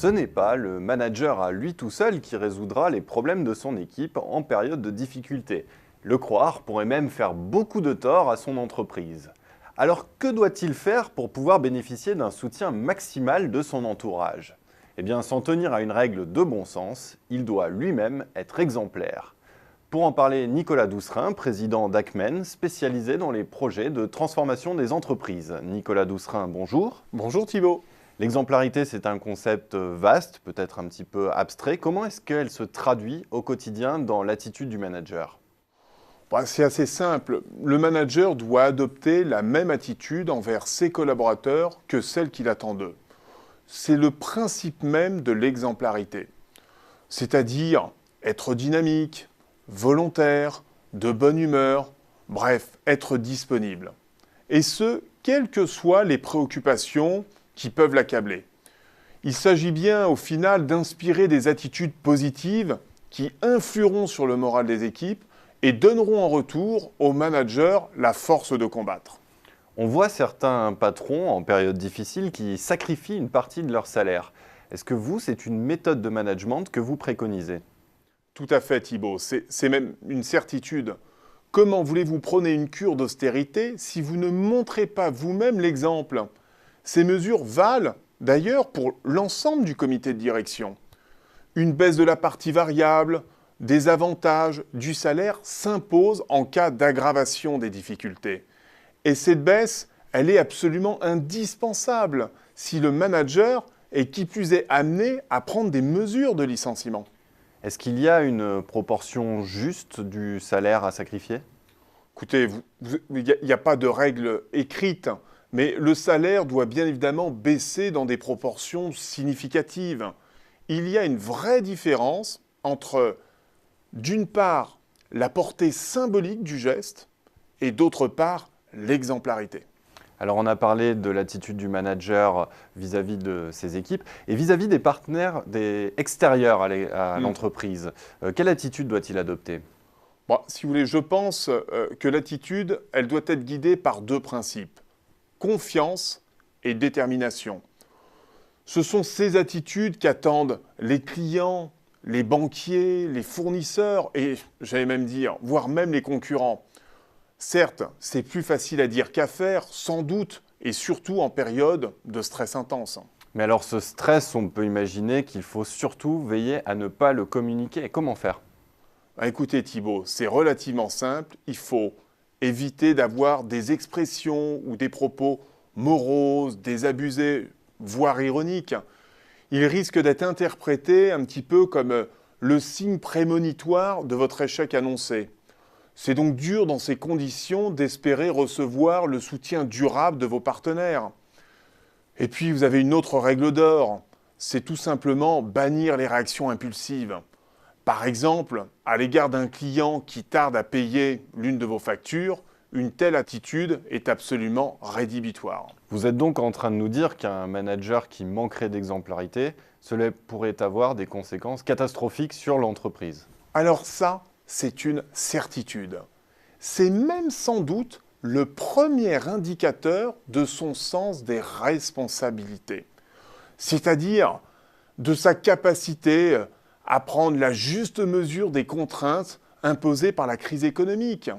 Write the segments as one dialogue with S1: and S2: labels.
S1: Ce n'est pas le manager à lui tout seul qui résoudra les problèmes de son équipe en période de difficulté. Le croire pourrait même faire beaucoup de tort à son entreprise. Alors que doit-il faire pour pouvoir bénéficier d'un soutien maximal de son entourage? Eh bien, s'en tenir à une règle de bon sens, il doit lui-même être exemplaire. Pour en parler, Nicolas Doucerin, président d'Acmen, spécialisé dans les projets de transformation des entreprises. Nicolas Doucerin, bonjour.
S2: Bonjour Thibault.
S1: L'exemplarité, c'est un concept vaste, peut-être un petit peu abstrait. Comment est-ce qu'elle se traduit au quotidien dans l'attitude du manager?
S2: C'est assez simple. Le manager doit adopter la même attitude envers ses collaborateurs que celle qu'il attend d'eux. C'est le principe même de l'exemplarité. C'est-à-dire être dynamique, volontaire, de bonne humeur, bref, être disponible. Et ce, quelles que soient les préoccupations qui peuvent l'accabler. Il s'agit bien au final d'inspirer des attitudes positives qui influeront sur le moral des équipes et donneront en retour au manager la force de combattre.
S1: On voit certains patrons en période difficile qui sacrifient une partie de leur salaire. Est-ce que vous, c'est une méthode de management que vous préconisez?
S2: Tout à fait Thibault, c'est même une certitude. Comment voulez-vous prôner une cure d'austérité si vous ne montrez pas vous-même l'exemple? Ces mesures valent d'ailleurs pour l'ensemble du comité de direction. Une baisse de la partie variable, des avantages, du salaire s'imposent en cas d'aggravation des difficultés. Et cette baisse, elle est absolument indispensable si le manager est qui plus est amené à prendre des mesures de licenciement.
S1: Est-ce qu'il y a une proportion juste du salaire à sacrifier?
S2: Écoutez, il n'y a pas de règle écrite, mais le salaire doit bien évidemment baisser dans des proportions significatives. Il y a une vraie différence entre, d'une part, la portée symbolique du geste et d'autre part, l'exemplarité.
S1: Alors on a parlé de l'attitude du manager vis-à-vis de ses équipes et vis-à-vis des partenaires extérieurs à l'entreprise. Quelle attitude doit-il adopter?
S2: Si vous voulez, je pense que l'attitude, elle doit être guidée par deux principes. Confiance et détermination. Ce sont ces attitudes qu'attendent les clients, les banquiers, les fournisseurs et, j'allais même dire, voire même les concurrents. Certes, c'est plus facile à dire qu'à faire, sans doute, et surtout en période de stress intense.
S1: Mais alors ce stress, on peut imaginer qu'il faut surtout veiller à ne pas le communiquer. Et comment faire?
S2: Écoutez Thibault, c'est relativement simple. Il faut éviter d'avoir des expressions ou des propos moroses, désabusés, voire ironiques. Ils risquent d'être interprétés un petit peu comme le signe prémonitoire de votre échec annoncé. C'est donc dur dans ces conditions d'espérer recevoir le soutien durable de vos partenaires. Et puis vous avez une autre règle d'or, c'est tout simplement bannir les réactions impulsives. Par exemple, à l'égard d'un client qui tarde à payer l'une de vos factures, une telle attitude est absolument rédhibitoire.
S1: Vous êtes donc en train de nous dire qu'un manager qui manquerait d'exemplarité, cela pourrait avoir des conséquences catastrophiques sur l'entreprise.
S2: Alors ça, c'est une certitude. C'est même sans doute le premier indicateur de son sens des responsabilités. C'est-à-dire de sa capacité à prendre la juste mesure des contraintes imposées par la crise économique.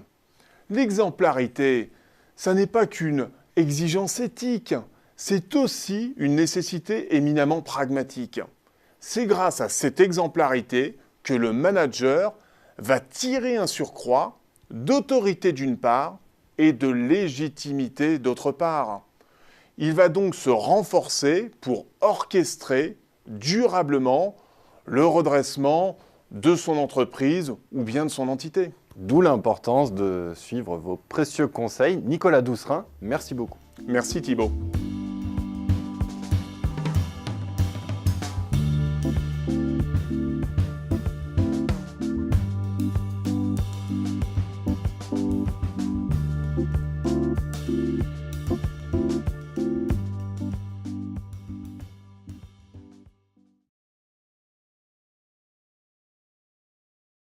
S2: L'exemplarité, ça n'est pas qu'une exigence éthique, c'est aussi une nécessité éminemment pragmatique. C'est grâce à cette exemplarité que le manager va tirer un surcroît d'autorité d'une part et de légitimité d'autre part. Il va donc se renforcer pour orchestrer durablement le redressement de son entreprise ou bien de son entité.
S1: D'où l'importance de suivre vos précieux conseils. Nicolas Doucerin, merci beaucoup.
S2: Merci Thibault.